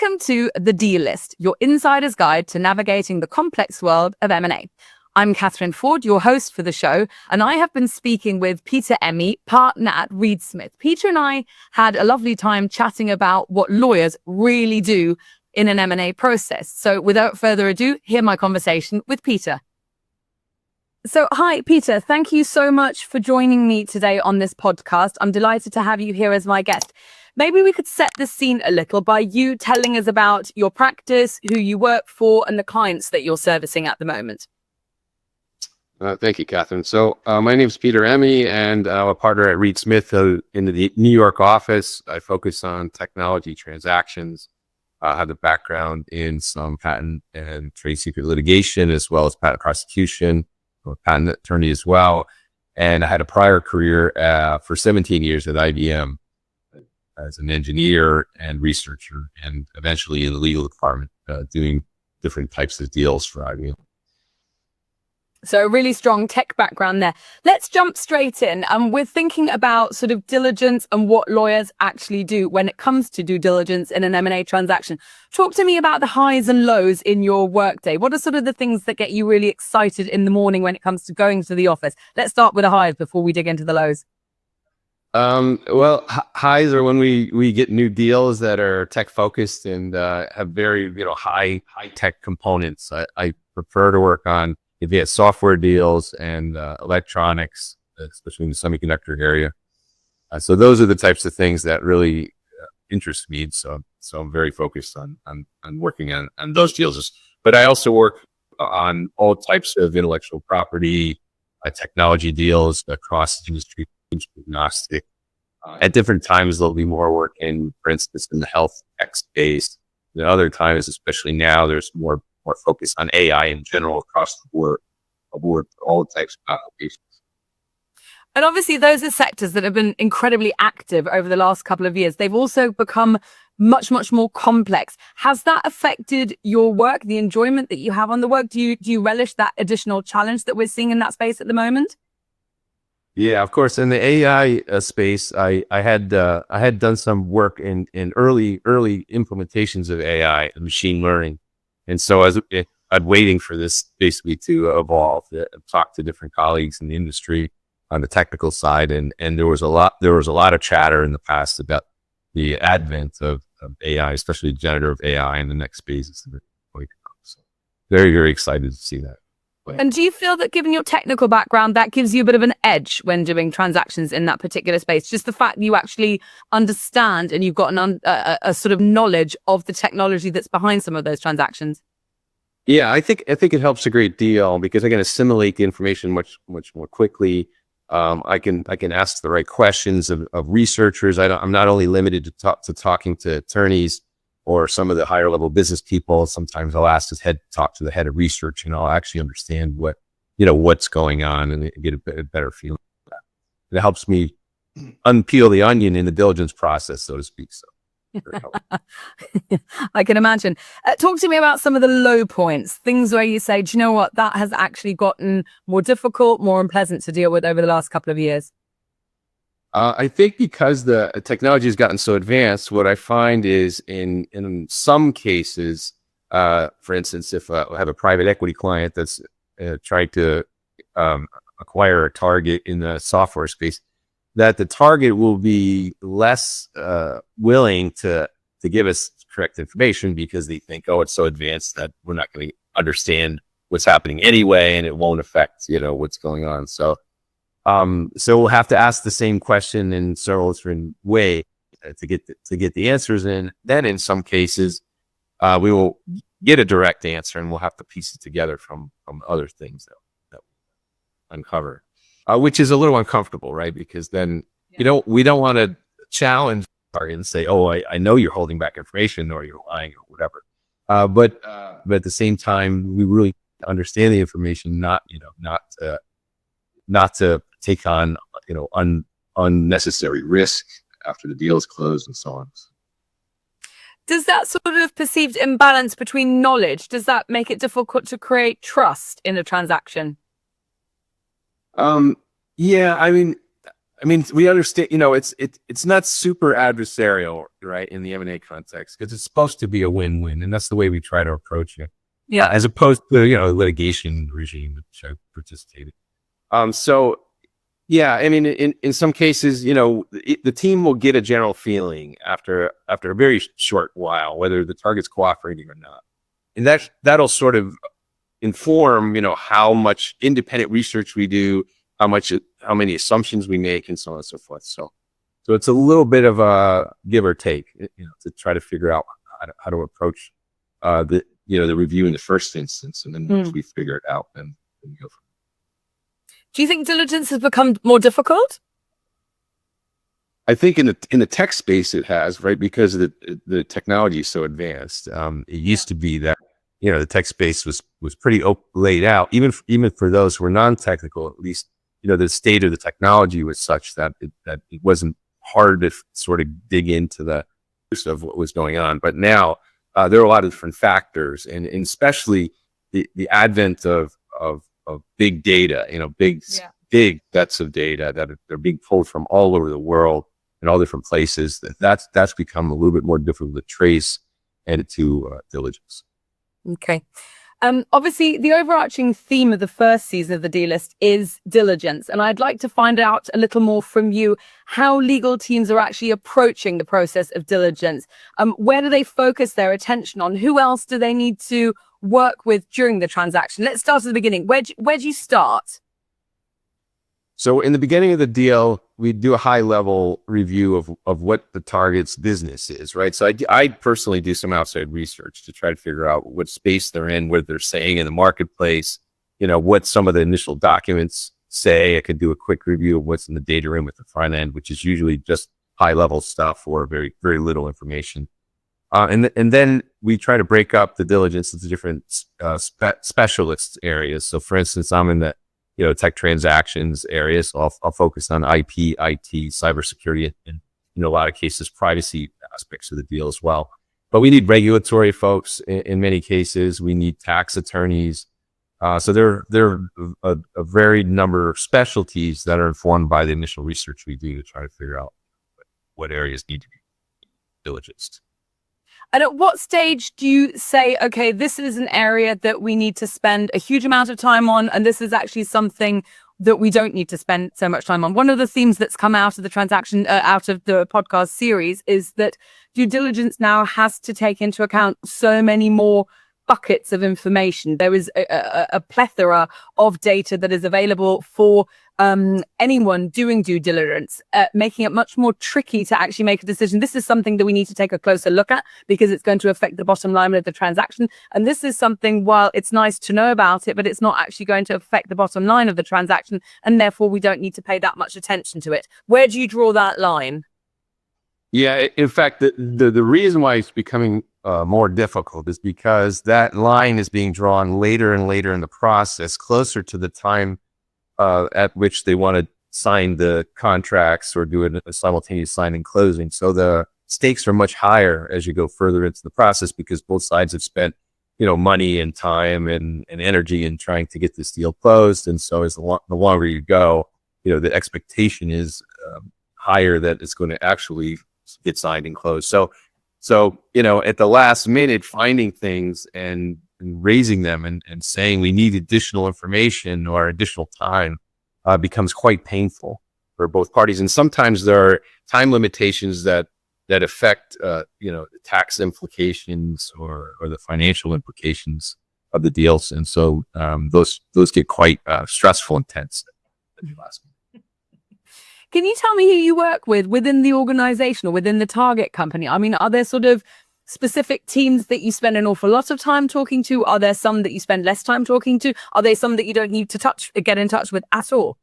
Welcome to the Dealist, your insider's guide to navigating the complex world of M&A. I'm Catherine Ford, your host for the show, and I have been speaking with Peter Emmi, partner at Reed Smith. Peter and I had a lovely time chatting about what lawyers really do in an M&A process. So without further ado, hear my conversation with Peter. So hi, Peter. Thank you so much for joining me today on this podcast. I'm delighted to have you here as my guest. Maybe we could set the scene a little by you telling us about your practice, who you work for, and the clients that you're servicing at the moment. Thank you, Catherine. So my name is Peter Emmi, and I'm a partner at Reed Smith in the New York office. I focus on technology transactions. I have a background in some patent and trade secret litigation, as well as patent prosecution. I'm a patent attorney as well. And I had a prior career for 17 years at IBM as an engineer and researcher, and eventually in the legal department doing different types of deals for IBM. So a really strong tech background there. Let's jump straight in. We're thinking about sort of diligence and what lawyers actually do when it comes to due diligence in an M&A transaction. Talk to me about the highs and lows in your workday. What are sort of the things that get you really excited in the morning when it comes to going to the office? Let's start with the highs before we dig into the lows. Well, highs are when we get new deals that are tech focused and have very high tech components. I prefer to work on advanced software deals and electronics, especially in the semiconductor area. So those are the types of things that really interest me. So I'm very focused on working on those deals. But I also work on all types of intellectual property, technology deals across industry agnostic. At different times, there'll be more work for instance, in the health tech space. At other times, especially now, there's more focus on AI in general across the board for all types of applications. And obviously, those are sectors that have been incredibly active over the last couple of years. They've also become much, much more complex. Has that affected your work, the enjoyment that you have on the work? Do you relish that additional challenge that we're seeing in that space at the moment? Yeah, of course. In the AI space, I had done some work in early implementations of AI and machine learning. And so I'm waiting for this basically to evolve, talk to different colleagues in the industry on the technical side. And there was a lot of chatter in the past about the advent of AI, especially generative AI in the next phases of it. So very, very excited to see that. And do you feel that given your technical background, that gives you a bit of an edge when doing transactions in that particular space? Just the fact that you actually understand and you've got a sort of knowledge of the technology that's behind some of those transactions? Yeah, I think it helps a great deal because I can assimilate the information much more quickly. I can ask the right questions of researchers. I'm not only limited to talking to attorneys or some of the higher level business people. Sometimes I'll talk to the head of research, and I'll actually understand what's going on and get a better feeling of that. And it helps me unpeel the onion in the diligence process, so to speak. So I can imagine. Talk to me about some of the low points, things where you say, do you know what, that has actually gotten more difficult, more unpleasant to deal with over the last couple of years? I think because the technology has gotten so advanced, what I find is in some cases, for instance, if I have a private equity client that's trying to acquire a target in the software space, that the target will be less willing to give us correct information because they think, oh, it's so advanced that we're not going to understand what's happening anyway, and it won't affect what's going on. So we'll have to ask the same question in several different ways to get the answers in. Then in some cases, we will get a direct answer, and we'll have to piece it together from other things that we uncover, which is a little uncomfortable, right? Because then we don't want to challenge and say, oh, I know you're holding back information or you're lying or whatever. But at the same time, we really understand the information, not to take on unnecessary risk after the deal is closed and so on. Does that sort of perceived imbalance between knowledge, does that make it difficult to create trust in a transaction? Yeah, I mean, I mean, we understand, it's not super adversarial, right, in the M&A context, because it's supposed to be a win-win, and that's the way we try to approach it. Yeah, as opposed to, litigation regime, which I participated. So yeah, I mean, in some cases, the team will get a general feeling after a very short while whether the target's cooperating or not, and that'll sort of inform, how much independent research we do, how many assumptions we make, and so on and so forth. So it's a little bit of a give or take, to try to figure out how to approach the review in the first instance, and then once we figure it out, then we go from. Do you think diligence has become more difficult? I think in the tech space it has, right, because the technology is so advanced. It used to be that the tech space was pretty laid out, even for those who were non-technical. At least the state of the technology was such that it wasn't hard to sort of dig into the of what was going on. But now there are a lot of different factors, and especially the advent of big data, big sets of data that they're being pulled from all over the world in all different places. That's become a little bit more difficult to trace and to diligence. Okay. Obviously, the overarching theme of the first season of The Dealist is diligence. And I'd like to find out a little more from you how legal teams are actually approaching the process of diligence. Where do they focus their attention on? Who else do they need to work with during the transaction? Let's start at the beginning. Where do you start? So in the beginning of the deal, we do a high level review of what the target's business is, right? So I personally do some outside research to try to figure out what space they're in, what they're saying in the marketplace, what some of the initial documents say. I could do a quick review of what's in the data room at the front end, which is usually just high level stuff or very, very little information. And then we try to break up the diligence into different specialist areas. So for instance, I'm in the tech transactions area. So I'll focus on IP, IT, cybersecurity, and in a lot of cases, privacy aspects of the deal as well. But we need regulatory folks in many cases. We need tax attorneys. So there are a varied number of specialties that are informed by the initial research we do to try to figure out what areas need to be diligenced. And at what stage do you say, okay, this is an area that we need to spend a huge amount of time on, and this is actually something that we don't need to spend so much time on? One of the themes that's come out of the transaction, out of the podcast series, is that due diligence now has to take into account so many more buckets of information. There is a plethora of data that is available for anyone doing due diligence, making it much more tricky to actually make a decision. This is something that we need to take a closer look at because it's going to affect the bottom line of the transaction. And this is something, while it's nice to know about it, but it's not actually going to affect the bottom line of the transaction. And therefore, we don't need to pay that much attention to it. Where do you draw that line? Yeah, in fact, the reason why it's becoming more difficult is because that line is being drawn later and later in the process, closer to the time at which they want to sign the contracts or do a simultaneous sign and closing. So the stakes are much higher as you go further into the process because both sides have spent, money and time and energy in trying to get this deal closed. And so as the longer you go, the expectation is higher that it's going to actually get signed and closed. So at the last minute, finding things and raising them and saying we need additional information or additional time becomes quite painful for both parties. And sometimes there are time limitations that affect the tax implications or the financial implications of the deals. And so those get quite stressful and tense at the last minute. Can you tell me who you work with within the organization or within the target company? I mean, are there sort of specific teams that you spend an awful lot of time talking to? Are there some that you spend less time talking to? Are there some that you don't need to get in touch with at all?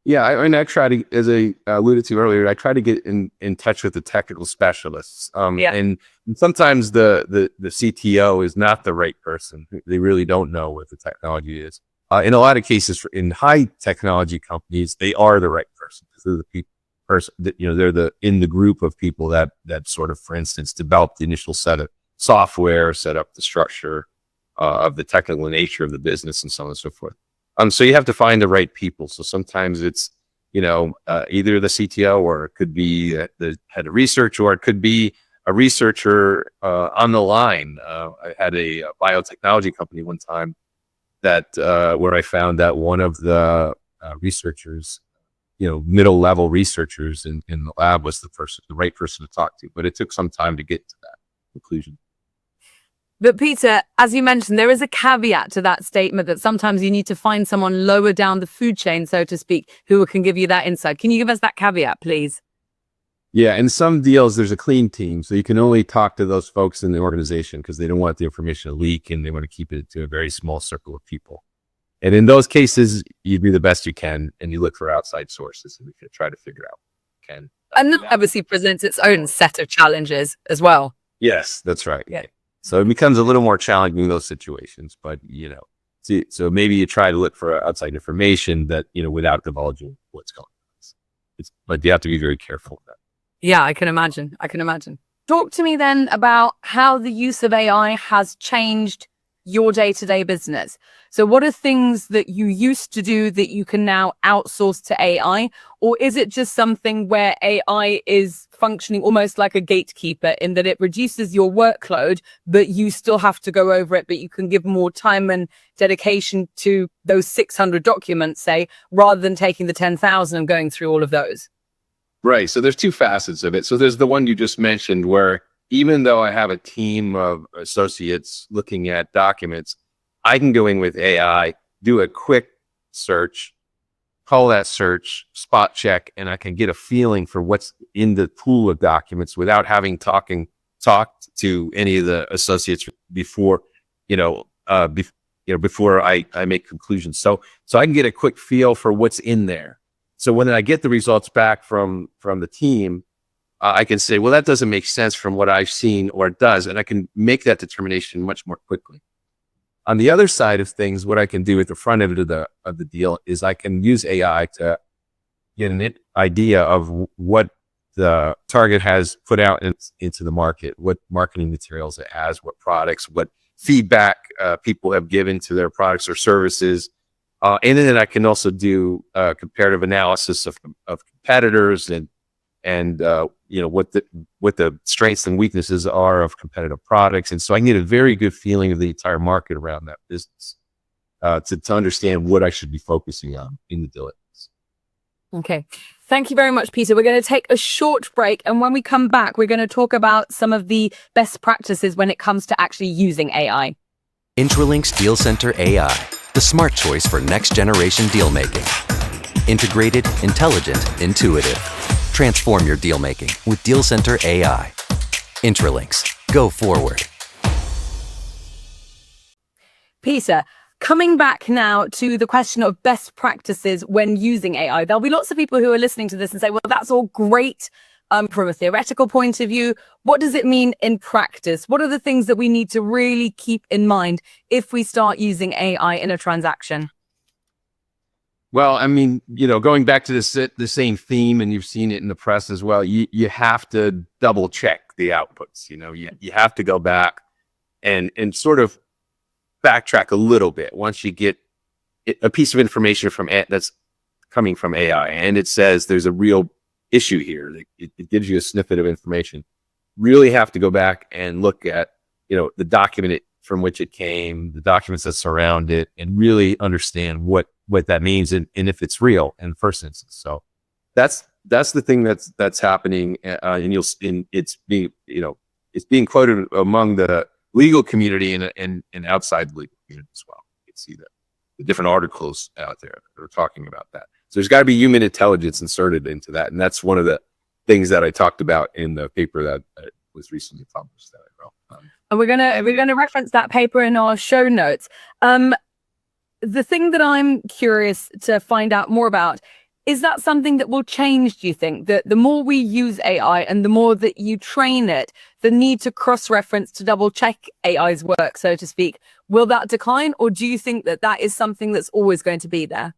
Yeah, I try to, as I alluded to earlier, I try to get in touch with the technical specialists. And sometimes the CTO is not the right person. They really don't know what the technology is. In a lot of cases, in high technology companies, they are the right person. They're the person that, they're in the group of people that sort of, for instance, developed the initial set of software, set up the structure of the technical nature of the business, and so on and so forth. So you have to find the right people. So sometimes it's either the CTO, or it could be the head of research, or it could be a researcher on the line. I had a biotechnology company one time that where I found that one of the researchers, middle level researchers in the lab was the right person to talk to, but it took some time to get to that conclusion. But Peter, as you mentioned, there is a caveat to that statement that sometimes you need to find someone lower down the food chain, so to speak, who can give you that insight. Can you give us that caveat, please? Yeah, in some deals, there's a clean team, so you can only talk to those folks in the organization because they don't want the information to leak, and they want to keep it to a very small circle of people. And in those cases, you do the best you can, and you look for outside sources, and we can try to figure out what you can. And that obviously presents its own set of challenges as well. Yes, that's right. Yeah. So it becomes a little more challenging in those situations, but so maybe you try to look for outside information that without divulging what's going on. But you have to be very careful of that. Yeah, I can imagine. Talk to me then about how the use of AI has changed your day-to-day business. So what are things that you used to do that you can now outsource to AI? Or is it just something where AI is functioning almost like a gatekeeper in that it reduces your workload, but you still have to go over it, but you can give more time and dedication to those 600 documents, say, rather than taking the 10,000 and going through all of those? Right. So there's two facets of it. So there's the one you just mentioned where even though I have a team of associates looking at documents, I can go in with AI, do a quick search, call that search, spot check, and I can get a feeling for what's in the pool of documents without having talked to any of the associates before, before I make conclusions. So I can get a quick feel for what's in there. So when I get the results back from the team, I can say, well, that doesn't make sense from what I've seen, or it does. And I can make that determination much more quickly. On the other side of things, what I can do at the front end of the deal is I can use AI to get an idea of what the target has put out into the market, what marketing materials it has, what products, what feedback people have given to their products or services. And then I can also do comparative analysis of competitors and what the strengths and weaknesses are of competitive products. And so I can get a very good feeling of the entire market around that business to understand what I should be focusing on in the diligence. Okay. Thank you very much, Peter. We're going to take a short break. And when we come back, we're going to talk about some of the best practices when it comes to actually using AI. Intralinks Deal Center AI, the smart choice for next generation deal making. Integrated, intelligent, intuitive. Transform your deal making with Deal Center AI. Intralinks. Go forward. Peter, coming back now to the question of best practices when using AI, there'll be lots of people who are listening to this and say, well, that's all great from a theoretical point of view. What does it mean in practice? What are the things that we need to really keep in mind if we start using AI in a transaction? Well, I mean, going back to the same theme, and you've seen it in the press as well, you have to double check the outputs. You have to go back and sort of backtrack a little bit once you get a piece of information that's coming from AI, and it says there's a real issue here. It gives you a snippet of information. Really have to go back and look at the document from which it came, the documents that surround it, and really understand what that means and if it's real in the first instance. So that's the thing that's happening, and it's being quoted among the legal community and outside the legal community as well. You can see the different articles out there that are talking about that. So there's got to be human intelligence inserted into that, and that's one of the things that I talked about in the paper that was recently published that I wrote. And we're gonna reference that paper in our show notes. The thing that I'm curious to find out more about, is that something that will change, do you think? That the more we use AI and the more that you train it, the need to cross-reference to double-check AI's work, so to speak, will that decline? Or do you think that is something that's always going to be there?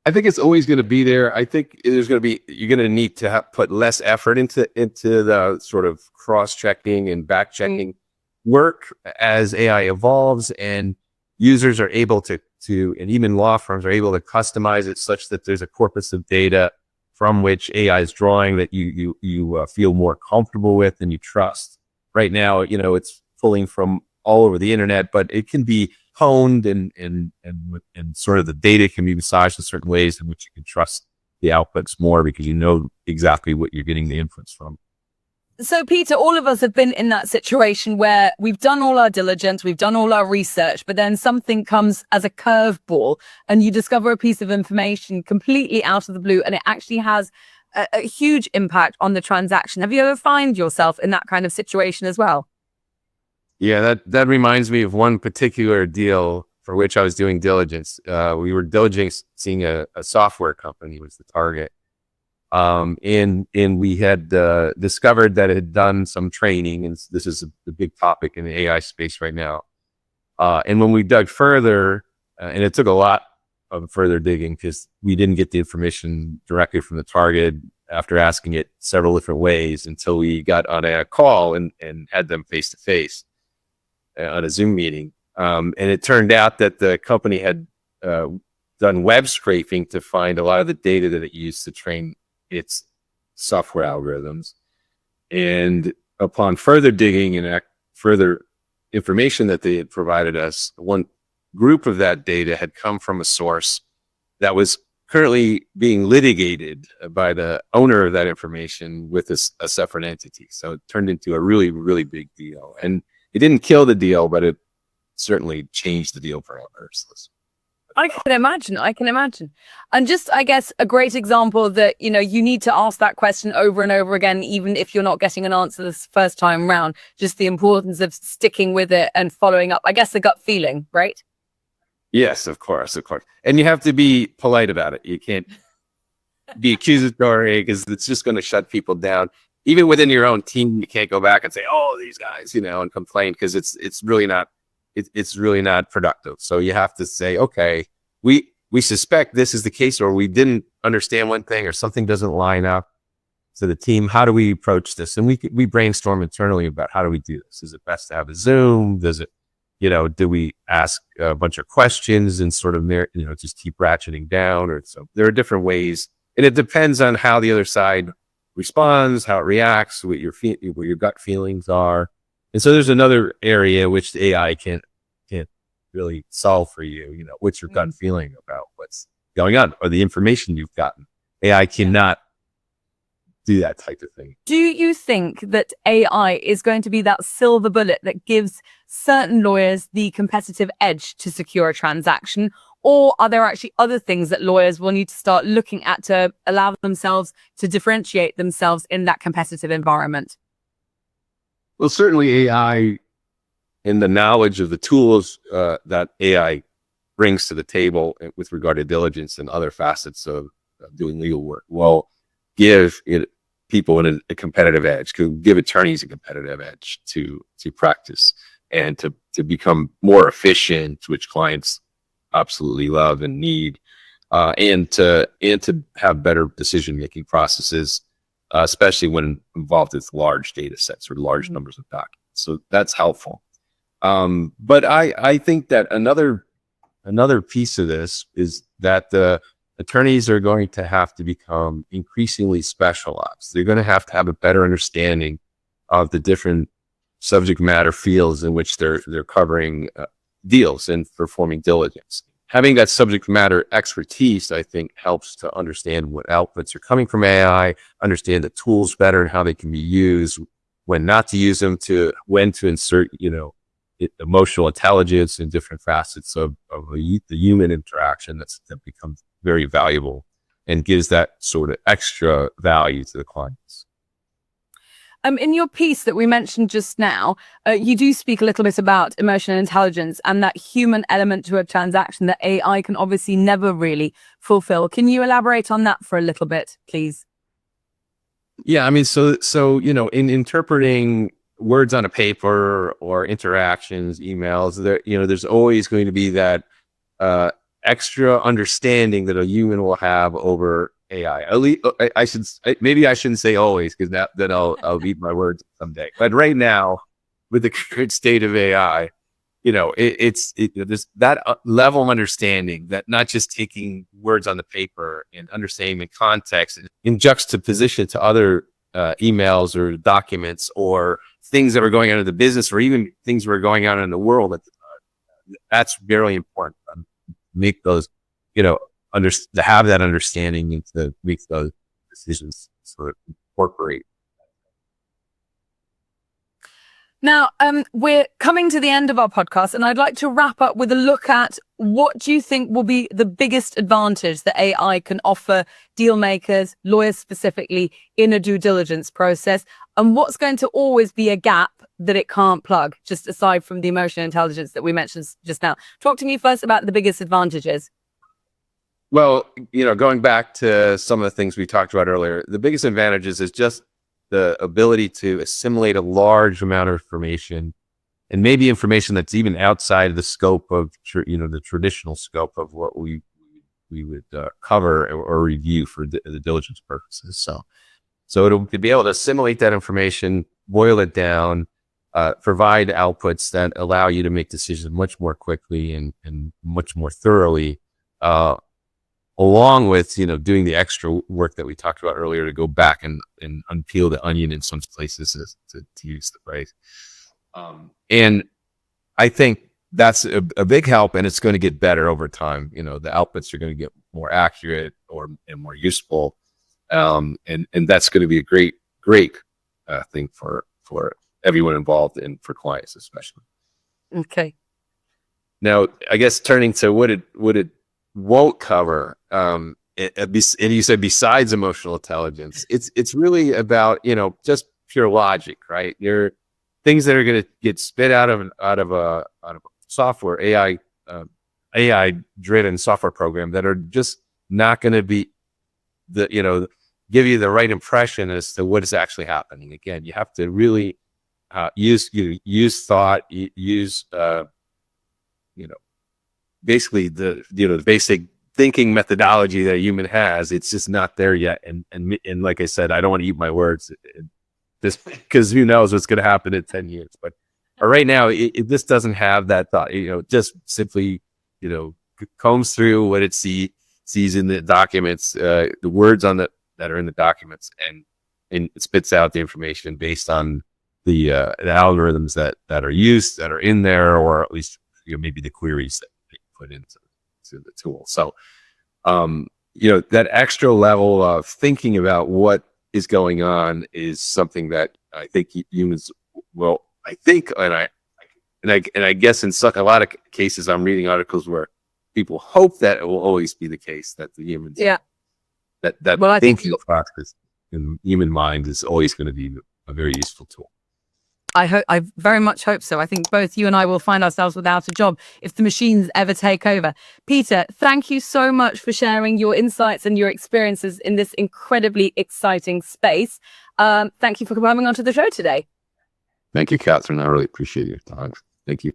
I think it's always going to be there. I think you're going to need to put less effort into the sort of cross-checking and back-checking work as AI evolves and users are able to to, and even law firms are able to customize it such that there's a corpus of data from which AI is drawing that you feel more comfortable with and you trust. Right now, it's pulling from all over the internet, but it can be honed and sort of the data can be massaged in certain ways in which you can trust the outputs more because you know exactly what you're getting the inputs from. So, Peter, all of us have been in that situation where we've done all our diligence, we've done all our research, but then something comes as a curveball and you discover a piece of information completely out of the blue and it actually has a huge impact on the transaction. Have you ever found yourself in that kind of situation as well? Yeah, that reminds me of one particular deal for which I was doing diligence. We were diligencing a software company was the target. And we had discovered that it had done some training, and this is the big topic in the AI space right now. And when we dug further, and it took a lot of further digging because we didn't get the information directly from the target after asking it several different ways until we got on a call and had them face to face on a Zoom meeting. And it turned out that the company had done web scraping to find a lot of the data that it used to train its software algorithms. And upon further digging and further information that they had provided us, one group of that data had come from a source that was currently being litigated by the owner of that information with a separate entity. So it turned into a really, really big deal. And it didn't kill the deal, but it certainly changed the deal parameters. I can imagine. And just, I guess, a great example that, you need to ask that question over and over again, even if you're not getting an answer this first time round, just the importance of sticking with it and following up. I guess the gut feeling, right? Yes, of course. And you have to be polite about it. You can't be accusatory because it's just going to shut people down. Even within your own team, you can't go back and say, "Oh, these guys," and complain because it's really not productive. So you have to say, okay, we suspect this is the case, or we didn't understand one thing, or something doesn't line up. So the team, how do we approach this? And we brainstorm internally about how do we do this? Is it best to have a Zoom? Does it, do we ask a bunch of questions and sort of, just keep ratcheting down? Or so there are different ways, and it depends on how the other side responds, how it reacts, what your gut feelings are. And so there's another area which the AI can't really solve for you. What's your gut feeling about what's going on or the information you've gotten? AI cannot do that type of thing. Do you think that AI is going to be that silver bullet that gives certain lawyers the competitive edge to secure a transaction? Or are there actually other things that lawyers will need to start looking at to allow themselves to differentiate themselves in that competitive environment? Well, certainly AI and the knowledge of the tools that AI brings to the table with regard to diligence and other facets of doing legal work will give people a competitive edge, could give attorneys a competitive edge to practice and to become more efficient, which clients absolutely love and need, and to have better decision-making processes, especially when involved with large data sets or large numbers of documents. So that's helpful. But I think that another piece of this is that the attorneys are going to have to become increasingly specialized. They're going to have a better understanding of the different subject matter fields in which they're covering deals and performing diligence. Having that subject matter expertise, I think, helps to understand what outputs are coming from AI, understand the tools better and how they can be used, when not to use them, when to insert, emotional intelligence in different facets of the human interaction that becomes very valuable and gives that sort of extra value to the clients. In your piece that we mentioned just now, you do speak a little bit about emotional intelligence and that human element to a transaction that AI can obviously never really fulfill. Can you elaborate on that for a little bit, please? Yeah, I mean, so in interpreting words on a paper or interactions, emails, there's always going to be that extra understanding that a human will have over AI. At least, maybe I shouldn't say always, because then I'll eat my words someday. But right now, with the current state of AI, there's that level of understanding, that not just taking words on the paper and understanding the context in juxtaposition to other emails or documents or things that were going on in the business, or even things that were going on in the world at the time. That's very important. Make those, to have that understanding and to make those decisions sort of incorporate. Now, we're coming to the end of our podcast, and I'd like to wrap up with a look at what do you think will be the biggest advantage that AI can offer deal makers, lawyers specifically, in a due diligence process, and what's going to always be a gap that it can't plug, just aside from the emotional intelligence that we mentioned just now. Talk to me first about the biggest advantages. Well, going back to some of the things we talked about earlier, the biggest advantages is just the ability to assimilate a large amount of information, and maybe information that's even outside of the scope of, the traditional scope of what we would cover or review for the diligence purposes. So it'll be able to assimilate that information, boil it down, provide outputs that allow you to make decisions much more quickly and much more thoroughly, along with, doing the extra work that we talked about earlier to go back and unpeel the onion in some places, to use the phrase. And I think that's a big help, and it's going to get better over time. The outputs are going to get more accurate and more useful. And that's going to be a great thing for everyone involved and for clients especially. Okay. Now, I guess turning to what it won't cover, and you said besides emotional intelligence, it's really about just pure logic, right? There are things that are going to get spit out of a software AI driven software program that are just not going to be give you the right impression as to what is actually happening. Again, you have to really use thought, use basically the basic thinking methodology that a human has. It's just not there yet. And like I said, I don't want to eat my words, this because who knows what's going to happen in 10 years. But right now, this doesn't have that thought. Just simply, combs through what it sees in the documents, the words that are in the documents, and it spits out the information based on the algorithms that are used, that are in there, or at least maybe the queries that put into the tool. So, that extra level of thinking about what is going on is something that I think humans will. I think, and I guess in a lot of cases, I'm reading articles where people hope that it will always be the case that the humans, that thinking process in the human mind is always going to be a very useful tool. I very much hope so. I think both you and I will find ourselves without a job if the machines ever take over. Peter, thank you so much for sharing your insights and your experiences in this incredibly exciting space. Thank you for coming onto the show today. Thank you, Catherine. I really appreciate your time. Thank you.